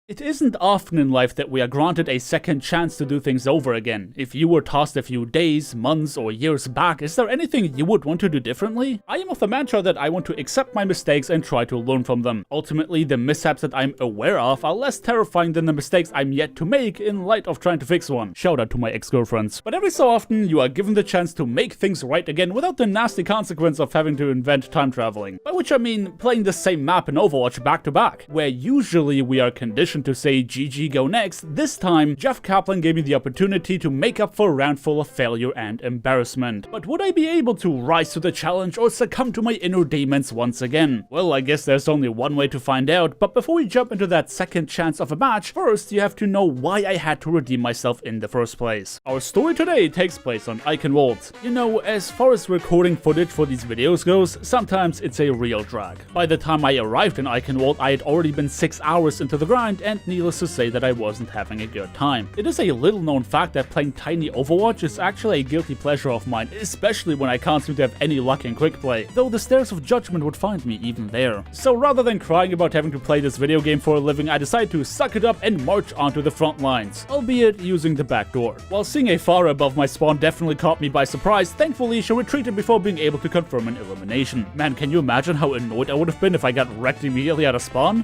It isn't often in life that we are granted a second chance to do things over again. If you were tossed a few days, months, or years back, is there anything you would want to do differently? I am of the mantra that I want to accept my mistakes and try to learn from them. Ultimately, the mishaps that I'm aware of are less terrifying than the mistakes I'm yet to make in light of trying to fix one. Shout out to my ex-girlfriends. But every so often, you are given the chance to make things right again without the nasty consequence of having to invent time traveling. By which I mean playing the same map in Overwatch back to back, where usually we are conditioned to say GG go next. This time, Jeff Kaplan gave me the opportunity to make up for a round full of failure and embarrassment. But would I be able to rise to the challenge or succumb to my inner demons once again? Well, I guess there's only one way to find out, but before we jump into that second chance of a match, first you have to know why I had to redeem myself in the first place. Our story today takes place on Eichenwald. You know, as far as recording footage for these videos goes, sometimes it's a real drag. By the time I arrived in Eichenwald, I had already been 6 hours into the grind, and needless to say that I wasn't having a good time. It is a little known fact that playing tiny Overwatch is actually a guilty pleasure of mine, especially when I can't seem to have any luck in quick play, though the stairs of judgment would find me even there. So rather than crying about having to play this video game for a living, I decided to suck it up and march onto the front lines, albeit using the back door. While seeing a Pharah above my spawn definitely caught me by surprise, thankfully she retreated before being able to confirm an elimination. Man, can you imagine how annoyed I would have been if I got wrecked immediately out of spawn?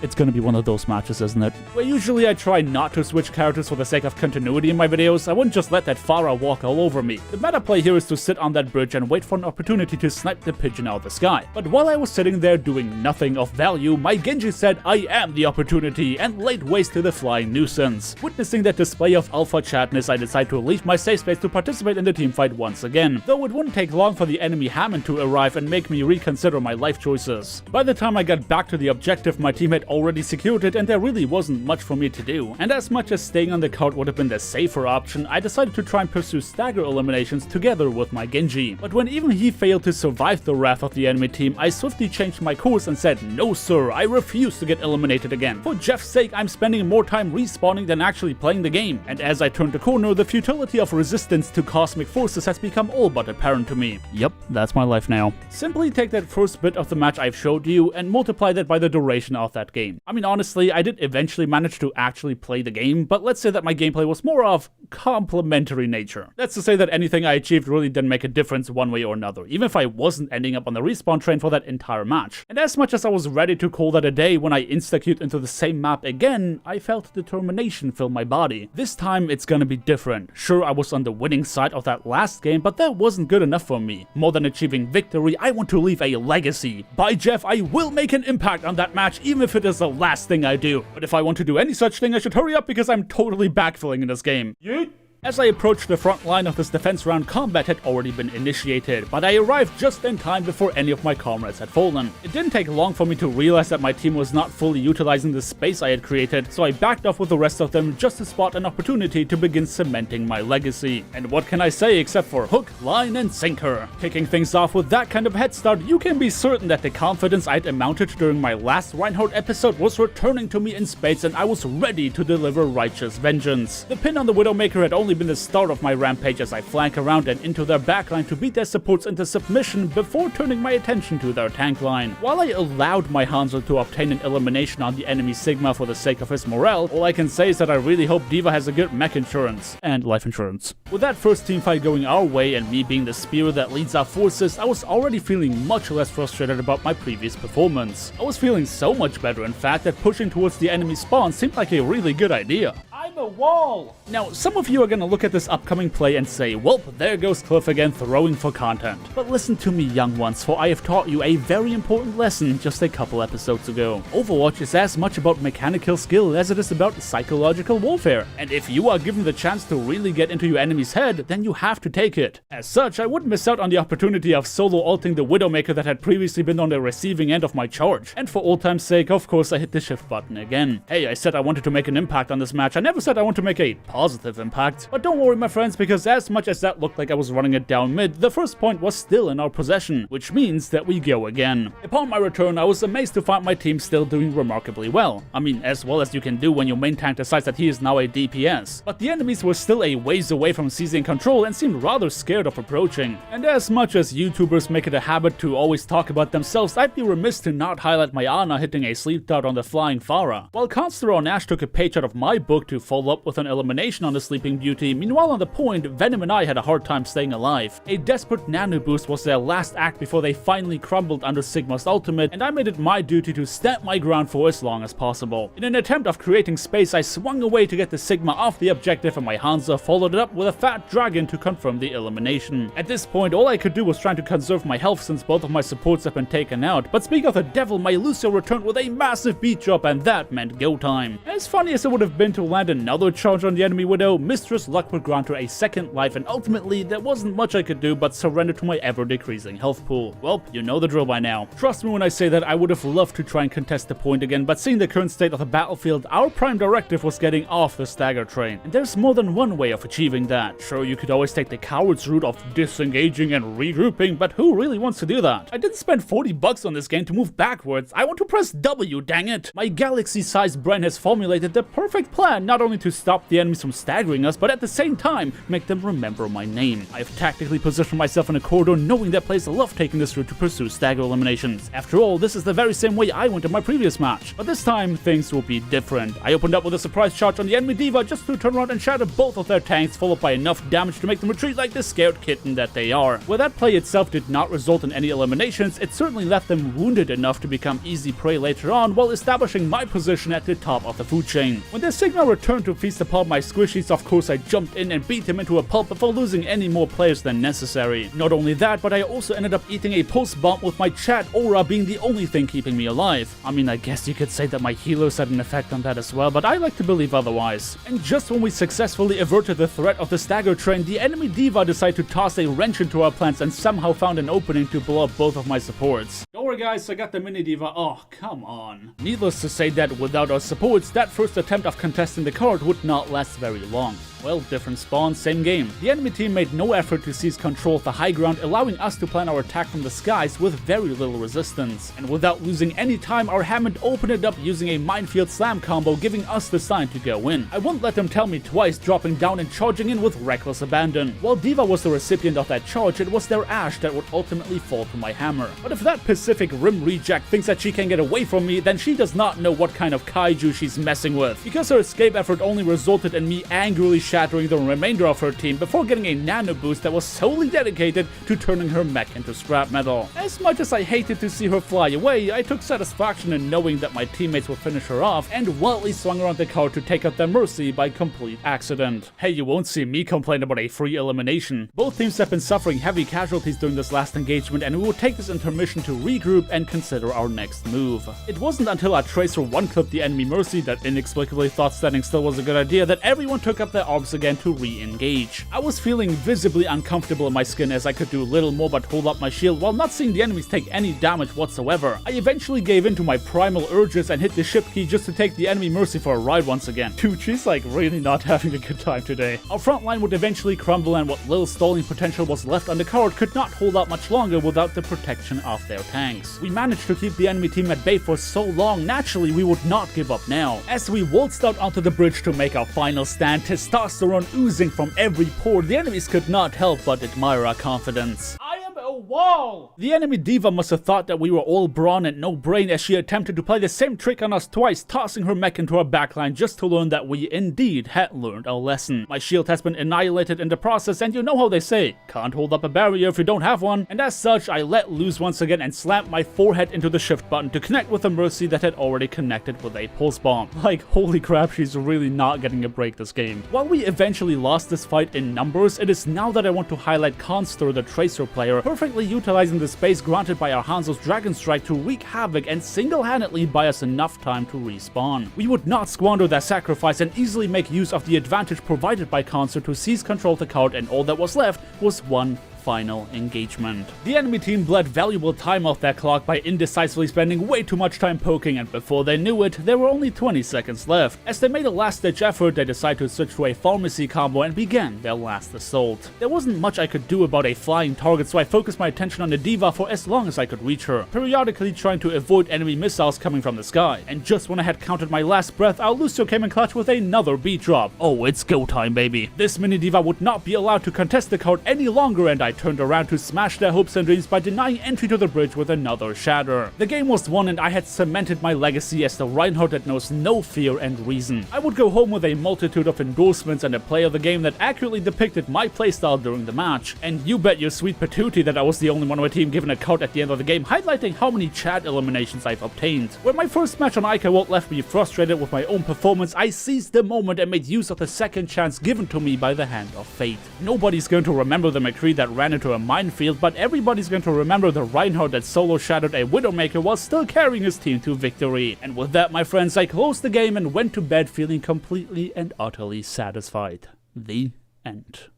It's gonna be one of those matches, isn't it? Where usually I try not to switch characters for the sake of continuity in my videos, I wouldn't just let that Pharah walk all over me. The meta play here is to sit on that bridge and wait for an opportunity to snipe the pigeon out of the sky. But while I was sitting there doing nothing of value, my Genji said I am the opportunity and laid waste to the flying nuisance. Witnessing that display of alpha chatness, I decided to leave my safe space to participate in the teamfight once again, though it wouldn't take long for the enemy Hammond to arrive and make me reconsider my life choices. By the time I got back to the objective, my team had already secured it and there really wasn't much for me to do, and as much as staying on the cart would have been the safer option, I decided to try and pursue stagger eliminations together with my Genji. But when even he failed to survive the wrath of the enemy team, I swiftly changed my course and said, no sir, I refuse to get eliminated again. For Jeff's sake, I'm spending more time respawning than actually playing the game. And as I turned the corner, the futility of resistance to cosmic forces has become all but apparent to me. Yep, that's my life now. Simply take that first bit of the match I've showed you and multiply that by the duration of that game. I mean, honestly, I did eventually manage to actually play the game, but let's say that my gameplay was more of complementary nature. That's to say that anything I achieved really didn't make a difference one way or another, even if I wasn't ending up on the respawn train for that entire match. And as much as I was ready to call that a day when I insta-queued into the same map again, I felt determination fill my body. This time, it's gonna be different. Sure, I was on the winning side of that last game, but that wasn't good enough for me. More than achieving victory, I want to leave a legacy. By Jeff, I will make an impact on that match, even if it is the last thing I do. But if I want to do any such thing, I should hurry up because I'm totally backfilling in this game. Yeet! As I approached the front line of this defense round, combat had already been initiated, but I arrived just in time before any of my comrades had fallen. It didn't take long for me to realize that my team was not fully utilizing the space I had created, so I backed off with the rest of them just to spot an opportunity to begin cementing my legacy. And what can I say except for hook, line, and sinker? Kicking things off with that kind of head start, you can be certain that the confidence I'd amounted during my last Reinhardt episode was returning to me in spades, and I was ready to deliver righteous vengeance. The pin on the Widowmaker had only been the start of my rampage as I flank around and into their backline to beat their supports into submission before turning my attention to their tank line. While I allowed my Hanzo to obtain an elimination on the enemy Sigma for the sake of his morale, all I can say is that I really hope D.Va has a good mech insurance and life insurance. With that first teamfight going our way and me being the spear that leads our forces, I was already feeling much less frustrated about my previous performance. I was feeling so much better in fact that pushing towards the enemy spawn seemed like a really good idea. I'm a wall! Now, some of you are gonna look at this upcoming play and say, well, there goes Cliff again throwing for content. But listen to me, young ones, for I have taught you a very important lesson just a couple episodes ago. Overwatch is as much about mechanical skill as it is about psychological warfare. And if you are given the chance to really get into your enemy's head, then you have to take it. As such, I wouldn't miss out on the opportunity of solo ulting the Widowmaker that had previously been on the receiving end of my charge. And for old time's sake, of course, I hit the shift button again. Hey, I said I wanted to make an impact on this match. I never said I want to make a positive impact. But don't worry my friends, because as much as that looked like I was running it down mid, the first point was still in our possession, which means that we go again. Upon my return, I was amazed to find my team still doing remarkably well. I mean, as well as you can do when your main tank decides that he is now a DPS. But the enemies were still a ways away from seizing control and seemed rather scared of approaching. And as much as YouTubers make it a habit to always talk about themselves, I'd be remiss to not highlight my Ana hitting a sleep dart on the flying Pharah. While Conster on Ash took a page out of my book to follow up with an elimination on the Sleeping Beauty, meanwhile on the point, Venom and I had a hard time staying alive. A desperate nano boost was their last act before they finally crumbled under Sigma's ultimate, and I made it my duty to stamp my ground for as long as possible. In an attempt of creating space, I swung away to get the Sigma off the objective, and my Hanzo followed it up with a fat dragon to confirm the elimination. At this point, all I could do was trying to conserve my health since both of my supports have been taken out, but speak of the devil, my Lucio returned with a massive beat drop, and that meant go time. As funny as it would have been to land another charge on the enemy Widow, Mistress Luck would grant her a second life, and ultimately there wasn't much I could do but surrender to my ever-decreasing health pool. Well, you know the drill by now. Trust me when I say that I would have loved to try and contest the point again, but seeing the current state of the battlefield, our prime directive was getting off the stagger train. And there's more than one way of achieving that. Sure, you could always take the coward's route of disengaging and regrouping, but who really wants to do that? I didn't spend 40 bucks on this game to move backwards. I want to press W, dang it! My galaxy-sized brain has formulated the perfect plan, not only to stop the enemies from staggering us, but at the same time, make them remember my name. I've tactically positioned myself in a corridor knowing that players love taking this route to pursue stagger eliminations. After all, this is the very same way I went in my previous match. But this time, things will be different. I opened up with a surprise charge on the enemy D.Va just to turn around and shatter both of their tanks, followed by enough damage to make them retreat like the scared kitten that they are. Where that play itself did not result in any eliminations, it certainly left them wounded enough to become easy prey later on, while establishing my position at the top of the food chain. When the Sigma returned to feast upon my squishies, of course I jumped in and beat him into a pulp before losing any more players than necessary. Not only that, but I also ended up eating a pulse bomb with my chat aura being the only thing keeping me alive. I mean, I guess you could say that my healers had an effect on that as well, but I like to believe otherwise. And just when we successfully averted the threat of the stagger train, the enemy D.Va decided to toss a wrench into our plans and somehow found an opening to blow up both of my supports. Don't worry guys, I got the mini D.Va. Oh, come on. Needless to say that without our supports, that first attempt of contesting the card would not last very long. Well, different spawn, same game. The enemy team made no effort to seize control of the high ground, allowing us to plan our attack from the skies with very little resistance. And without losing any time, our Hammond opened it up using a minefield slam combo, giving us the sign to go in. I wouldn't let them tell me twice, dropping down and charging in with reckless abandon. While D.Va was the recipient of that charge, it was their Ashe that would ultimately fall to my hammer. But if that Pacific Rim reject thinks that she can get away from me, then she does not know what kind of kaiju she's messing with. Because her escape effort only resulted in me angrily shattering the remainder of her team before getting a nano boost that was solely dedicated to turning her mech into scrap metal. As much as I hated to see her fly away, I took satisfaction in knowing that my teammates would finish her off and wildly swung around the card to take out their Mercy by complete accident. Hey, you won't see me complain about a free elimination. Both teams have been suffering heavy casualties during this last engagement, and we will take this intermission to regroup and consider our next move. It wasn't until our Tracer one-clipped the enemy Mercy that inexplicably thought standing still was a good idea that everyone took up their arms again to re-engage. I was feeling visibly uncomfortable in my skin as I could do little more but hold up my shield while not seeing the enemies take any damage whatsoever. I eventually gave in to my primal urges and hit the ship key just to take the enemy Mercy for a ride once again. Dude, she's like really not having a good time today. Our front line would eventually crumble, and what little stalling potential was left on the card could not hold out much longer without the protection of their tanks. We managed to keep the enemy team at bay for so long, naturally we would not give up now. As we waltzed out onto the bridge to make our final stand, testosterone oozing from every pore, the enemies could not help but admire our confidence. I am a wall! The enemy D.Va must have thought that we were all brawn and no brain as she attempted to play the same trick on us twice, tossing her mech into our backline just to learn that we indeed had learned our lesson. My shield has been annihilated in the process, and you know how they say, can't hold up a barrier if you don't have one, and as such I let loose once again and slammed my forehead into the shift button to connect with a Mercy that had already connected with a pulse bomb. Like, holy crap, she's really not getting a break this game. While we eventually lost this fight in numbers, it is now that I want to highlight Conster, the Tracer player, perfectly utilizing the space granted by our Hanzo's Dragon Strike to wreak havoc and single-handedly buy us enough time to respawn. We would not squander that sacrifice and easily make use of the advantage provided by Conster to seize control of the card, and all that was left was one final engagement. The enemy team bled valuable time off that clock by indecisively spending way too much time poking, and before they knew it, there were only 20 seconds left. As they made a last-ditch effort, they decided to switch to a pharmacy combo and began their last assault. There wasn't much I could do about a flying target, so I focused my attention on the D.Va for as long as I could reach her, periodically trying to avoid enemy missiles coming from the sky. And just when I had counted my last breath, our Lucio came in clutch with another beat drop. Oh, it's go time, baby. This mini D.Va would not be allowed to contest the card any longer, and I turned around to smash their hopes and dreams by denying entry to the bridge with another shatter. The game was won, and I had cemented my legacy as the Reinhardt that knows no fear and reason. I would go home with a multitude of endorsements and a play of the game that accurately depicted my playstyle during the match. And you bet your sweet patootie that I was the only one on my team given a card at the end of the game, highlighting how many chat eliminations I've obtained. When my first match on Ica World left me frustrated with my own performance, I seized the moment and made use of the second chance given to me by the hand of fate. Nobody's going to remember the McCree that ran into a minefield, but everybody's going to remember the Reinhardt that solo shattered a Widowmaker while still carrying his team to victory. And with that, my friends, I closed the game and went to bed feeling completely and utterly satisfied. The end.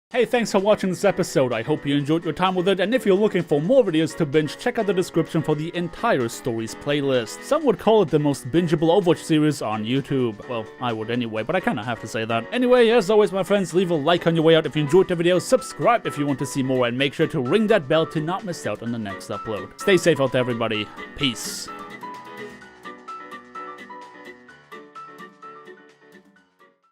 Hey, thanks for watching this episode. I hope you enjoyed your time with it, and if you're looking for more videos to binge, check out the description for the entire Stories playlist. Some would call it the most bingeable Overwatch series on YouTube. Well, I would anyway, but I kinda have to say that. Anyway, as always, my friends, leave a like on your way out if you enjoyed the video, subscribe if you want to see more, and make sure to ring that bell to not miss out on the next upload. Stay safe out there, everybody. Peace.